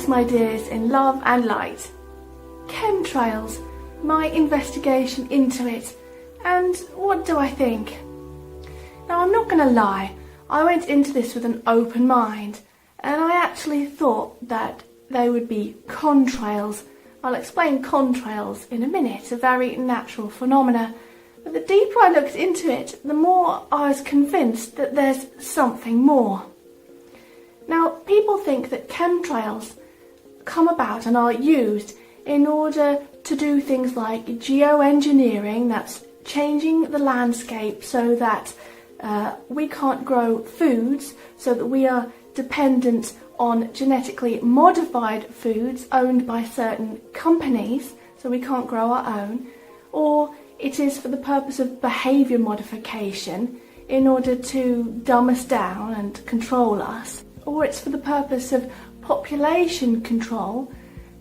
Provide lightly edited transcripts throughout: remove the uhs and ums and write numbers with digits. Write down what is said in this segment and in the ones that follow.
my dears, in love and light. Chemtrails, my investigation into it, and what do I think? Now, I'm not going to lie, I went into this with an open mind, and I actually thought that they would be contrails. I'll explain contrails in a minute, a very natural phenomena. But the deeper I looked into it, the more I was convinced that there's something more. Now, people think that chemtrails come about and are used in order to do things like geoengineering, that's changing the landscape so that we can't grow foods, so that we are dependent on genetically modified foods owned by certain companies, so we can't grow our own, or it is for the purpose of behaviour modification in order to dumb us down and control us, or it's for the purpose of population control,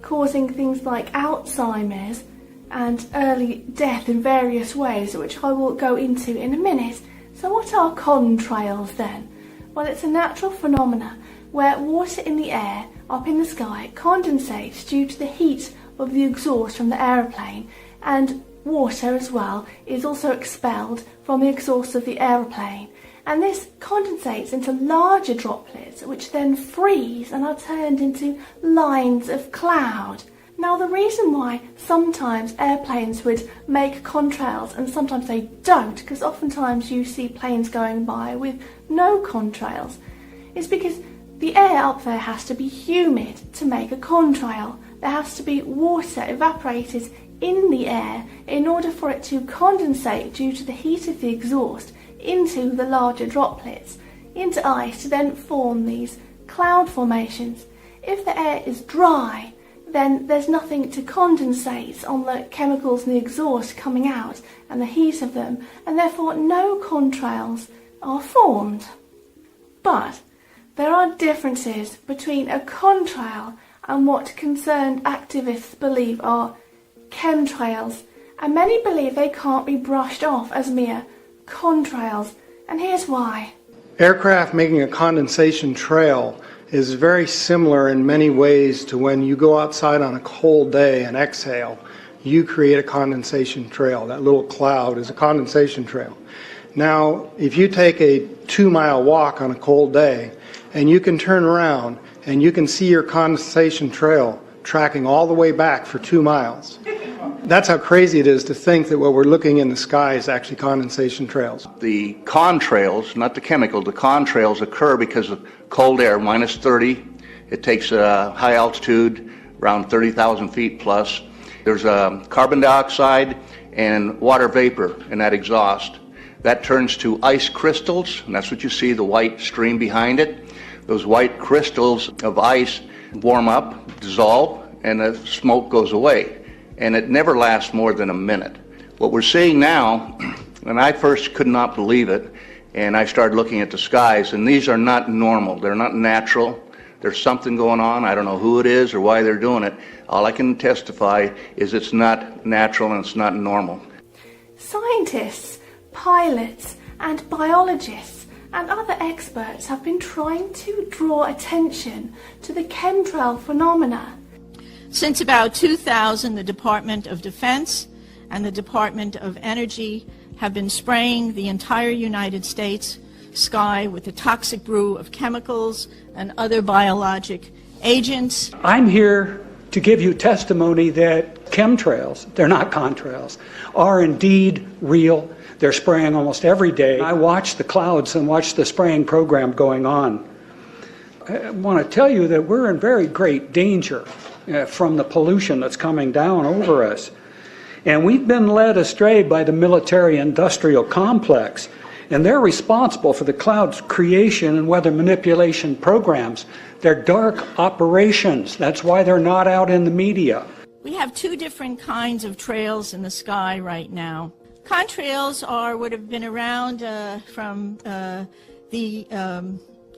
causing things like Alzheimer's and early death in various ways, which I will go into in a minute. So what are contrails then? Well, it's a natural phenomena where water in the air up in the sky condensates due to the heat of the exhaust from the aeroplane, and water as well is also expelled from the exhaust of the aeroplane, and this condensates into larger droplets which then freeze and are turned into lines of cloud. Now, the reason why sometimes airplanes would make contrails and sometimes they don't, because oftentimes you see planes going by with no contrails, is because the air up there has to be humid to make a contrail. There has to be water evaporated in the air in order for it to condensate due to the heat of the exhaust into the larger droplets, into ice, to then form these cloud formations. If the air is dry, then there's nothing to condensate on the chemicals in the exhaust coming out and the heat of them, and therefore no contrails are formed. But there are differences between a contrail and what concerned activists believe are chemtrails, and many believe they can't be brushed off as mere contrails, and here's why. Aircraft making a condensation trail is very similar in many ways to when you go outside on a cold day and exhale. You create a condensation trail. That little cloud is a condensation trail. Now, if you take a 2-mile walk on a cold day and you can turn around and you can see your condensation trail tracking all the way back for 2 miles. That's how crazy it is to think that what we're looking in the sky is actually condensation trails. The contrails, not the chemical, the contrails occur because of cold air, minus 30. It takes a high altitude, around 30,000 feet plus. There's carbon dioxide and water vapor in that exhaust. That turns to ice crystals, and that's what you see, the white stream behind it. Those white crystals of ice warm up, dissolve, and the smoke goes away. And it never lasts more than a minute. What we're seeing now, and I first could not believe it, and I started looking at the skies, and these are not normal. They're not natural. There's something going on. I don't know who it is or why they're doing it. All I can testify is it's not natural and it's not normal. Scientists, pilots, and biologists and other experts have been trying to draw attention to the chemtrail phenomena. Since about 2000, the Department of Defense and the Department of Energy have been spraying the entire United States sky with a toxic brew of chemicals and other biologic agents. I'm here to give you testimony that chemtrails, they're not contrails, are indeed real. They're spraying almost every day. I watch the clouds and watch the spraying program going on. I want to tell you that we're in very great danger from the pollution that's coming down over us. And we've been led astray by the military-industrial complex, and they're responsible for the cloud's creation and weather manipulation programs. They're dark operations. That's why they're not out in the media. We have two different kinds of trails in the sky right now. Contrails would have been around from the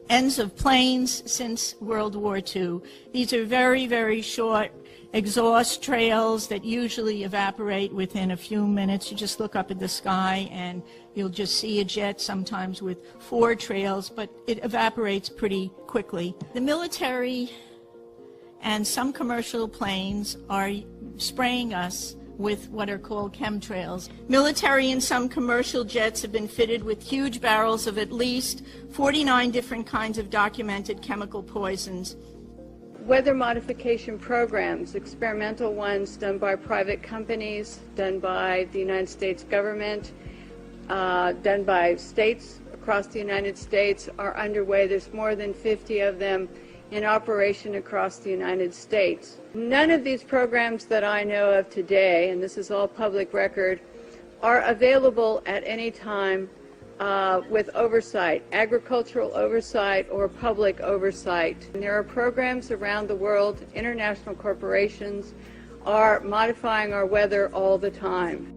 ends of planes since World War II. These are very, very short exhaust trails that usually evaporate within a few minutes. You just look up at the sky and you'll just see a jet, sometimes with 4 trails, but it evaporates pretty quickly. The military and some commercial planes are spraying us with what are called chemtrails. Military and some commercial jets have been fitted with huge barrels of at least 49 different kinds of documented chemical poisons. Weather modification programs, experimental ones done by private companies, done by the United States government, done by states across the United States, are underway. There's more than 50 of them in operation across the United States. None of these programs that I know of today, and this is all public record, are available at any time with oversight, agricultural oversight or public oversight. And there are programs around the world, international corporations are modifying our weather all the time.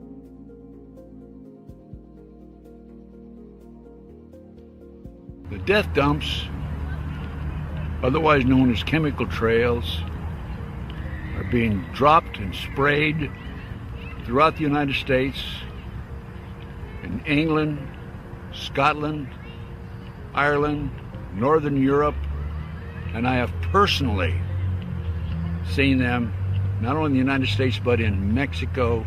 The death dumps, otherwise known as chemical trails, are being dropped and sprayed throughout the United States, in England, Scotland, Ireland, Northern Europe, and I have personally seen them not only in the United States but in Mexico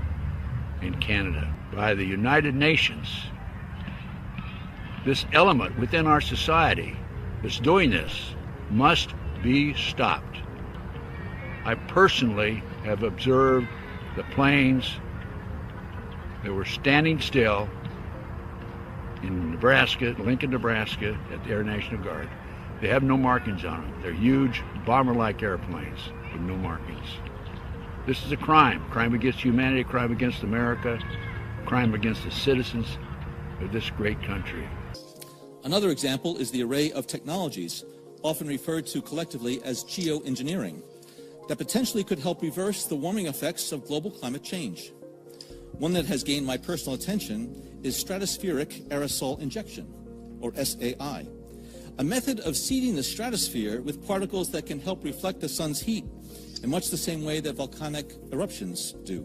and Canada by the United Nations. This element within our society that's doing this must be stopped. I personally have observed the planes that were standing still in Nebraska, Lincoln, Nebraska, at the Air National Guard. They have no markings on them. They're huge, bomber-like airplanes with no markings. This is a crime against humanity, a crime against America, a crime against the citizens of this great country. Another example is the array of technologies, often referred to collectively as geoengineering, that potentially could help reverse the warming effects of global climate change. One that has gained my personal attention is stratospheric aerosol injection, or SAI, a method of seeding the stratosphere with particles that can help reflect the sun's heat in much the same way that volcanic eruptions do.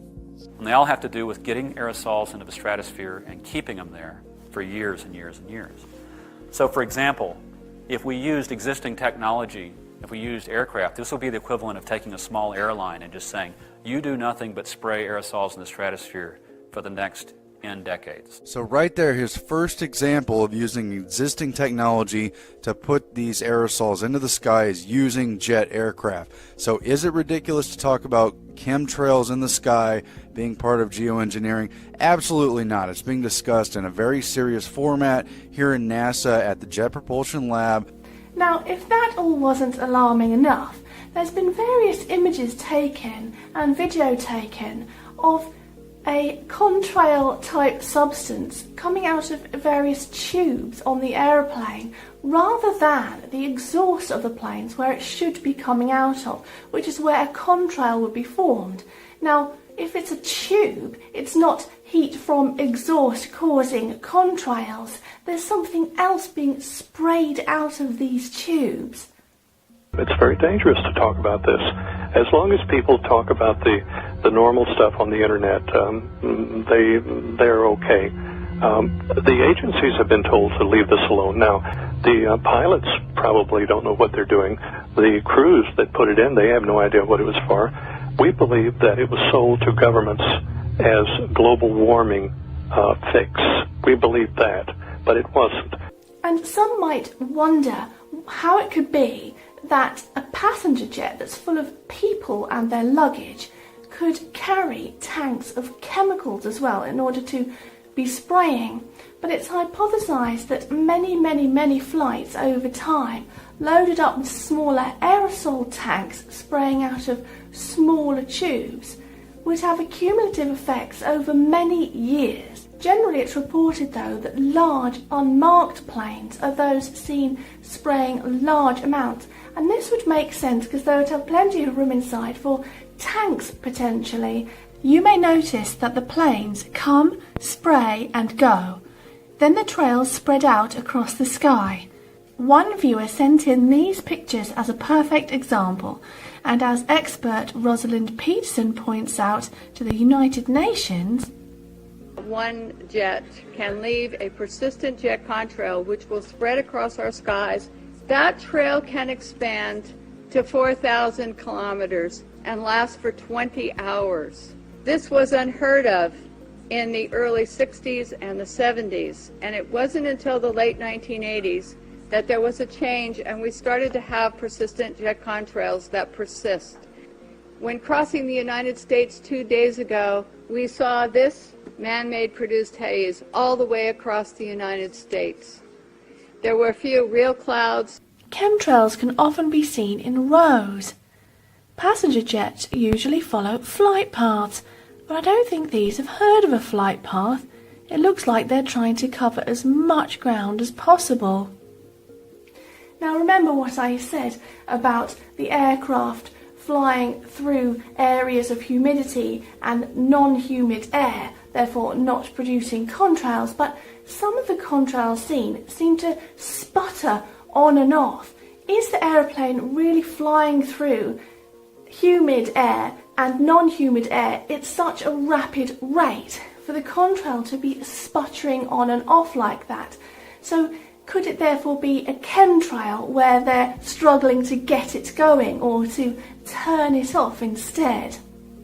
And they all have to do with getting aerosols into the stratosphere and keeping them there for years and years and years. So for example, if we used existing technology, if we used aircraft, this would be the equivalent of taking a small airline and just saying, you do nothing but spray aerosols in the stratosphere for the next N decades. So right there, his first example of using existing technology to put these aerosols into the sky is using jet aircraft. So is it ridiculous to talk about chemtrails in the sky being part of geoengineering? Absolutely not. It's being discussed in a very serious format here in NASA at the Jet Propulsion Lab. Now, if that all wasn't alarming enough, there's been various images taken and video taken of a contrail type substance coming out of various tubes on the aeroplane rather than the exhaust of the planes where it should be coming out of, which is where a contrail would be formed. Now, if it's a tube, it's not heat from exhaust causing contrails. There's something else being sprayed out of these tubes. It's very dangerous to talk about this. As long as people talk about the normal stuff on the internet, they're okay. The agencies have been told to leave this alone. Now, the pilots probably don't know what they're doing. The crews that put it in, they have no idea what it was for. We believe that it was sold to governments as global warming fix. We believe that, but it wasn't. And some might wonder how it could be that a passenger jet that's full of people and their luggage could carry tanks of chemicals as well in order to be spraying. But it's hypothesised that many flights over time, loaded up with smaller aerosol tanks spraying out of smaller tubes, would have accumulative effects over many years. Generally, it's reported, though, that large, unmarked planes are those seen spraying large amounts. And this would make sense because they would have plenty of room inside for tanks, potentially. You may notice that the planes come, spray and go. Then the trails spread out across the sky. One viewer sent in these pictures as a perfect example. And as expert Rosalind Peterson points out to the United Nations, one jet can leave a persistent jet contrail which will spread across our skies. That trail can expand to 4,000 kilometers and last for 20 hours. This was unheard of in the early 60s and the 70s, and it wasn't until the late 1980s that there was a change and we started to have persistent jet contrails that persist. When crossing the United States 2 days ago, we saw this man-made produced haze all the way across the United States. There were a few real clouds. Chemtrails can often be seen in rows. Passenger jets usually follow flight paths, but I don't think these have heard of a flight path. It looks like they're trying to cover as much ground as possible. Now remember what I said about the aircraft flying through areas of humidity and non-humid air, therefore not producing contrails, but some of the contrails seen seem to sputter on and off. Is the aeroplane really flying through humid air and non-humid air at such a rapid rate for the contrail to be sputtering on and off like that? So could it therefore be a chemtrail where they're struggling to get it going or to turn it off instead?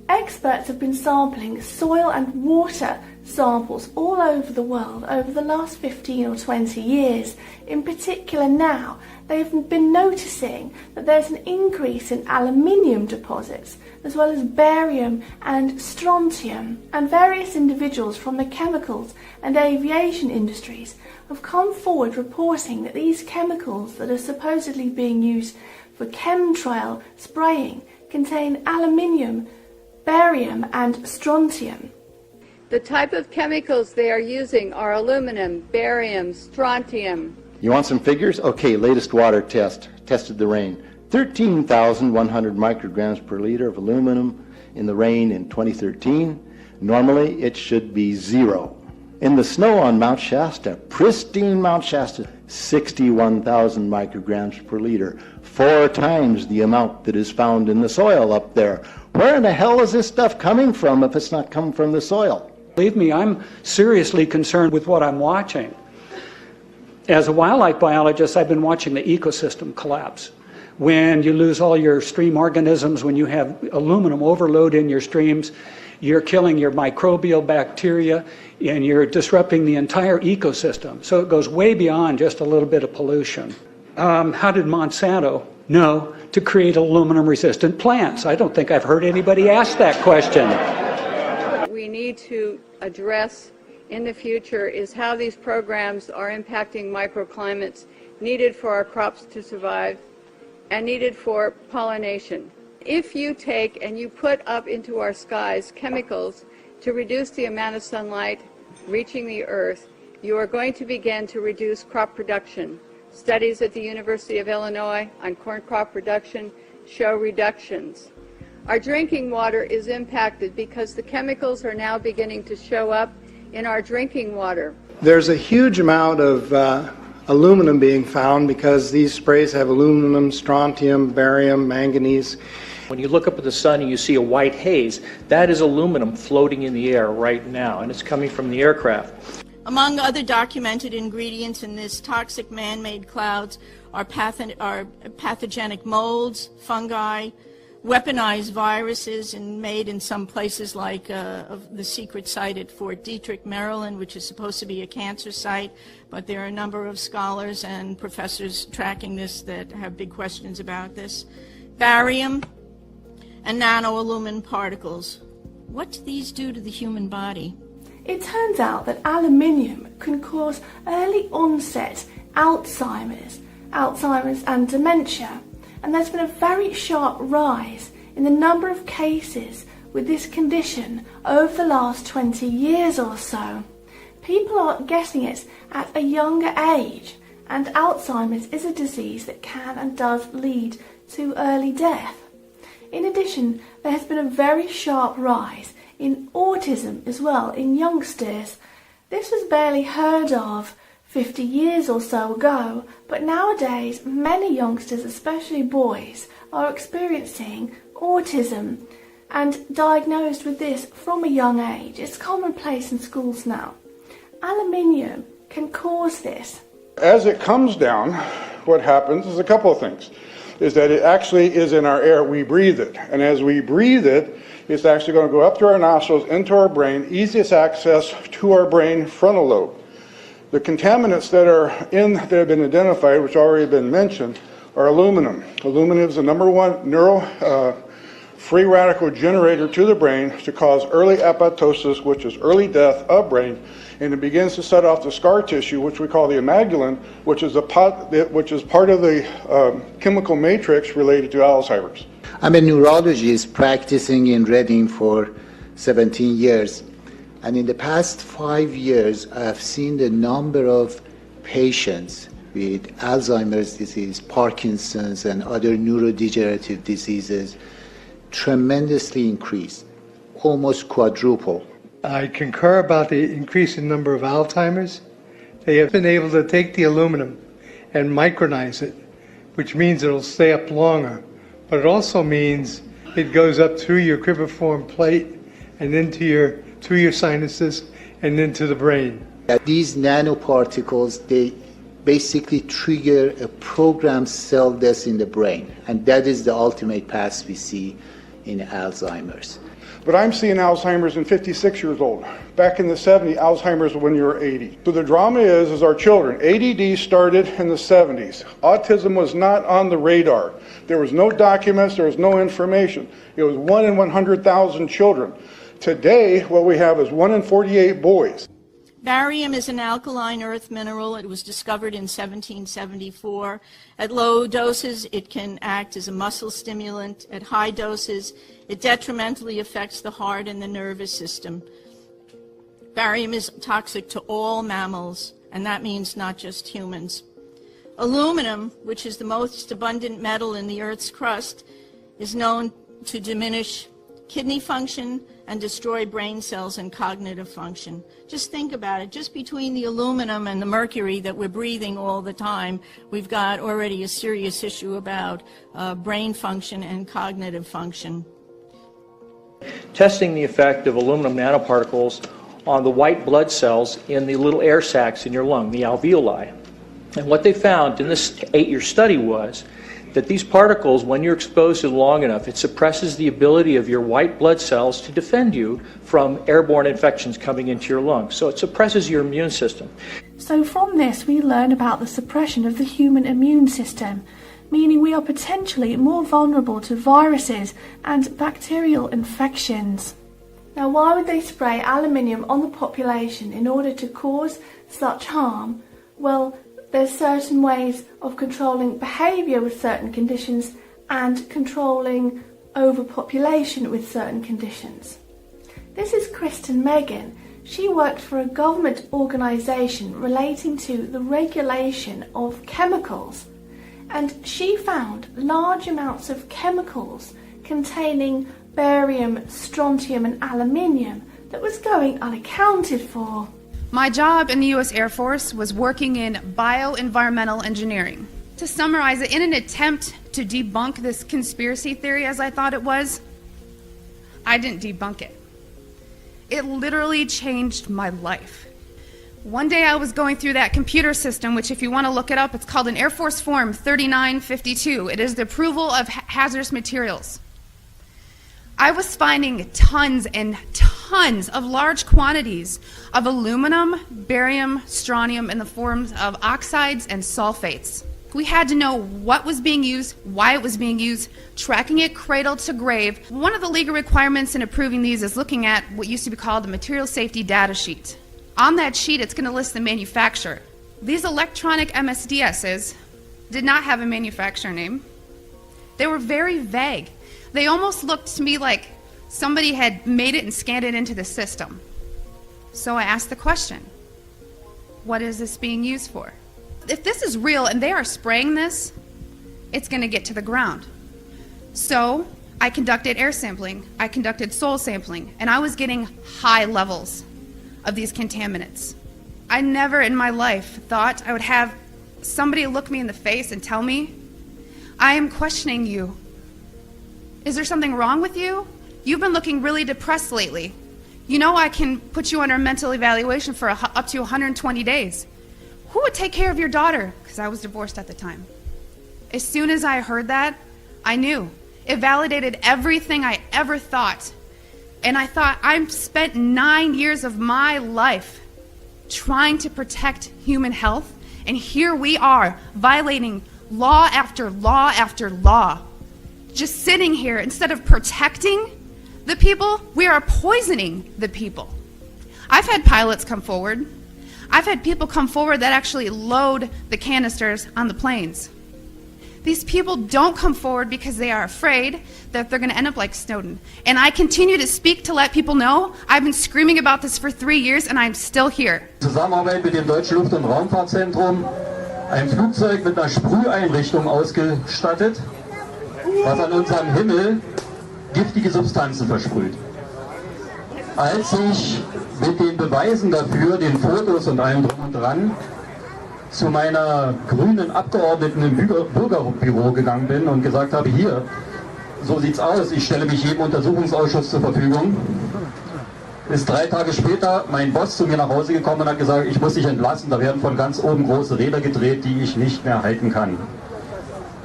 Experts have been sampling soil and water samples all over the world over the last 15 or 20 years. In particular now, they've been noticing that there's an increase in aluminium deposits, as well as barium and strontium, and various individuals from the chemicals and aviation industries have come forward reporting that these chemicals that are supposedly being used for chemtrail spraying contain aluminium, barium and strontium. The type of chemicals they are using are aluminum, barium, strontium. You want some figures? Okay, latest water test. Tested the rain. 13,100 micrograms per liter of aluminum in the rain in 2013. Normally, it should be 0. In the snow on Mount Shasta, pristine Mount Shasta, 61,000 micrograms per liter. 4 times the amount that is found in the soil up there. Where in the hell is this stuff coming from if it's not coming from the soil? Believe me, I'm seriously concerned with what I'm watching. As a wildlife biologist, I've been watching the ecosystem collapse. When you lose all your stream organisms, when you have aluminum overload in your streams, you're killing your microbial bacteria and you're disrupting the entire ecosystem. So it goes way beyond just a little bit of pollution. How did Monsanto know to create aluminum-resistant plants? I don't think I've heard anybody ask that question. We need to address in the future is how these programs are impacting microclimates needed for our crops to survive and needed for pollination. If you take and you put up into our skies chemicals to reduce the amount of sunlight reaching the earth, you are going to begin to reduce crop production. Studies at the University of Illinois on corn crop production show reductions. Our drinking water is impacted because the chemicals are now beginning to show up in our drinking water. There's a huge amount of aluminum being found because these sprays have aluminum, strontium, barium, manganese. When you look up at the sun and you see a white haze, that is aluminum floating in the air right now, and it's coming from the aircraft. Among other documented ingredients in this toxic man-made clouds are pathogenic molds, fungi, weaponized viruses, and made in some places like the secret site at Fort Detrick, Maryland, which is supposed to be a cancer site, but there are a number of scholars and professors tracking this that have big questions about this. Barium and nanoaluminum particles. What do these do to the human body? It turns out that aluminium can cause early onset Alzheimer's and dementia, and there's been a very sharp rise in the number of cases with this condition over the last 20 years or so. People are getting it at a younger age, and Alzheimer's is a disease that can and does lead to early death. In addition, there has been a very sharp rise in autism as well in youngsters. This was barely heard of 50 years or so ago, but nowadays many youngsters, especially boys, are experiencing autism and diagnosed with this from a young age. It's commonplace in schools now. Aluminium can cause this. As it comes down, what happens is a couple of things. is that it actually is in our air. We breathe it. And as we breathe it, it's actually going to go up through our nostrils, into our brain, easiest access to our brain frontal lobe. The contaminants that have been identified, which already been mentioned, are aluminum. Aluminum is the number one free radical generator to the brain to cause early apoptosis, which is early death of brain, and it begins to set off the scar tissue, which we call the amygdalin, which is part of the chemical matrix related to Alzheimer's. I'm a neurologist practicing in Reading for 17 years, and in the past 5 years, I have seen the number of patients with Alzheimer's disease, Parkinson's, and other neurodegenerative diseases tremendously increase, almost quadruple. I concur about the increasing number of Alzheimer's. They have been able to take the aluminum and micronize it, which means it'll stay up longer, but it also means it goes up through your cribriform plate and into through your sinuses and into the brain. These nanoparticles, they basically trigger a programmed cell death in the brain, and that is the ultimate path we see in Alzheimer's. But I'm seeing Alzheimer's in 56 years old. Back in the 70s, Alzheimer's when you were 80. So the drama is our children. ADD started in the 70s. Autism was not on the radar. There was no documents, there was no information. It was 1 in 100,000 children. Today, what we have is 1 in 48 boys. Barium is an alkaline earth mineral. It was discovered in 1774. At low doses, it can act as a muscle stimulant. At high doses, it detrimentally affects the heart and the nervous system. Barium is toxic to all mammals, and that means not just humans. Aluminum, which is the most abundant metal in the Earth's crust, is known to diminish kidney function and destroy brain cells and cognitive function. Just think about it. Just between the aluminum and the mercury that we're breathing all the time, we've got already a serious issue about brain function and cognitive function. Testing the effect of aluminum nanoparticles on the white blood cells in the little air sacs in your lung, the alveoli. And what they found in this 8-year study was that these particles, when you're exposed to them long enough, it suppresses the ability of your white blood cells to defend you from airborne infections coming into your lungs. So it suppresses your immune system. So from this we learn about the suppression of the human immune system, meaning we are potentially more vulnerable to viruses and bacterial infections. Now why would they spray aluminium on the population in order to cause such harm? Well, there's certain ways of controlling behaviour with certain conditions and controlling overpopulation with certain conditions. This is Kristen Megan. She worked for a government organisation relating to the regulation of chemicals, and she found large amounts of chemicals containing barium, strontium and aluminium that was going unaccounted for. My job in the U.S. Air Force was working in bioenvironmental engineering. To summarize it, in an attempt to debunk this conspiracy theory as I thought it was, I didn't debunk it. It literally changed my life. One day I was going through that computer system, which if you want to look it up, it's called an Air Force Form 3952. It is the approval of hazardous materials. I was finding tons and tons of large quantities of aluminum, barium, strontium in the forms of oxides and sulfates. We had to know what was being used, why it was being used, tracking it cradle to grave. One of the legal requirements in approving these is looking at what used to be called the material safety data sheet. On that sheet, it's going to list the manufacturer. These electronic MSDSs did not have a manufacturer name. They were very vague. They almost looked to me like somebody had made it and scanned it into the system. So I asked the question, what is this being used for? If this is real and they are spraying this, it's going to get to the ground. So I conducted air sampling, I conducted soil sampling, and I was getting high levels of these contaminants. I never in my life thought I would have somebody look me in the face and tell me, I am questioning you. Is there something wrong with you? You've been looking really depressed lately. You know I can put you under a mental evaluation for up to 120 days. Who would take care of your daughter? Because I was divorced at the time. As soon as I heard that, I knew. It validated everything I ever thought. And I thought, I've spent 9 years of my life trying to protect human health, and here we are, violating law after law after law. Just sitting here, instead of protecting the people, we are poisoning the people. I've had pilots come forward. I've had people come forward that actually load the canisters on the planes. These people don't come forward because they are afraid that they're going to end up like Snowden. And I continue to speak to let people know I've been screaming about this for 3 years and I'm still here. Zusammenarbeit mit dem Deutschen Luft- und Raumfahrtzentrum, ein Flugzeug mit einer Sprüheinrichtung ausgestattet, was an unserem Himmel giftige Substanzen versprüht. Als ich mit den Beweisen dafür, den Fotos und allem drum und dran, zu meiner grünen Abgeordneten im Bürgerbüro gegangen bin und gesagt habe, hier, so sieht's aus, ich stelle mich jedem Untersuchungsausschuss zur Verfügung, ist 3 Tage später mein Boss zu mir nach Hause gekommen und hat gesagt, ich muss dich entlassen, da werden von ganz oben große Räder gedreht, die ich nicht mehr halten kann.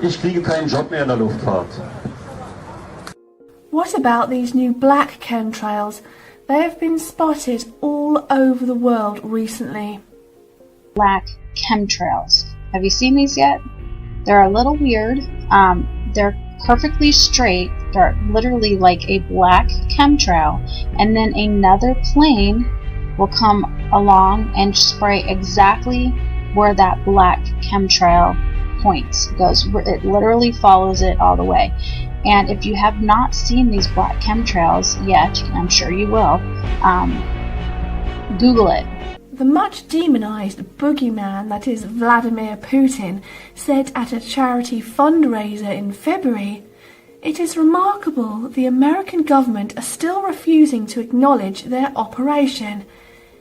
Ich kriege keinen Job mehr in der Luftfahrt. What about these new black chemtrails? They have been spotted all over the world recently. Black chemtrails. Have you seen these yet? They're a little weird. They're perfectly straight. They're literally like a black chemtrail, and then another plane will come along and spray exactly where that black chemtrail points. It literally follows it all the way. And if you have not seen these black chemtrails yet, I'm sure you will, Google it. The much demonized boogeyman that is Vladimir Putin said at a charity fundraiser in February, "It is remarkable the American government are still refusing to acknowledge their operation.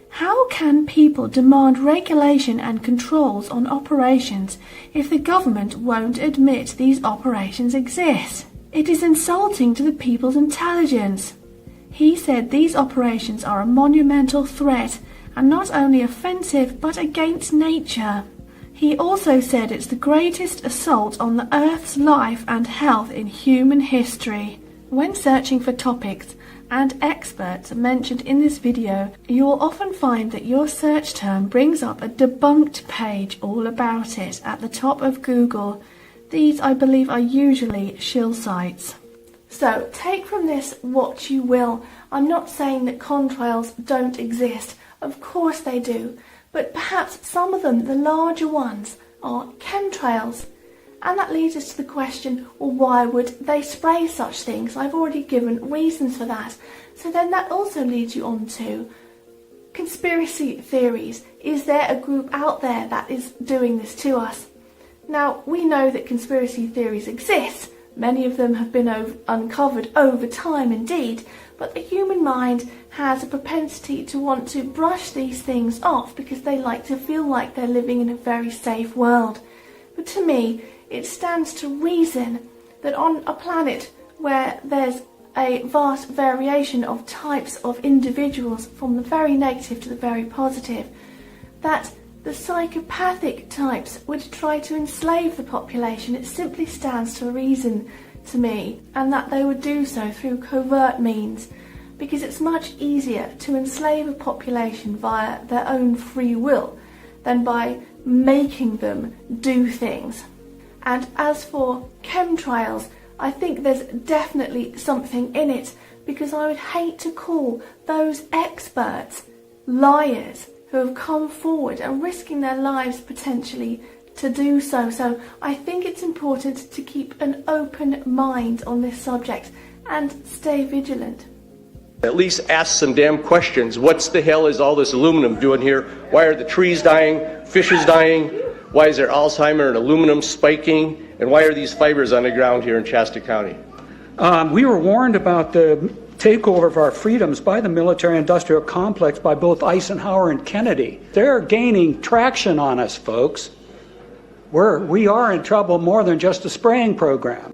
How can people demand regulation and controls on operations if the government won't admit these operations exist? It is insulting to the people's intelligence." He said these operations are a monumental threat and not only offensive but against nature. He also said it's the greatest assault on the Earth's life and health in human history. When searching for topics and experts mentioned in this video, you will often find that your search term brings up a debunked page all about it at the top of Google. These, I believe, are usually shill sites. So take from this what you will. I'm not saying that contrails don't exist. Of course they do. But perhaps some of them, the larger ones, are chemtrails. And that leads us to the question, well, why would they spray such things? I've already given reasons for that. So then that also leads you on to conspiracy theories. Is there a group out there that is doing this to us? Now, we know that conspiracy theories exist. Many of them have been uncovered over time indeed, but the human mind has a propensity to want to brush these things off because they like to feel like they're living in a very safe world. But to me, it stands to reason that on a planet where there's a vast variation of types of individuals, from the very negative to the very positive, that the psychopathic types would try to enslave the population. It simply stands to reason to me, and that they would do so through covert means, because it's much easier to enslave a population via their own free will than by making them do things. And as for chemtrails, I think there's definitely something in it, because I would hate to call those experts liars who have come forward and risking their lives potentially to do so. So I think it's important to keep an open mind on this subject and stay vigilant. At least ask some damn questions. What the hell is all this aluminum doing here? Why are the trees dying, fishes dying? Why is there Alzheimer and aluminum spiking? And why are these fibers on the ground here in Shasta County? We were warned about the takeover of our freedoms by the military-industrial complex by both Eisenhower and Kennedy. They're gaining traction on us, folks. We are in trouble more than just a spraying program.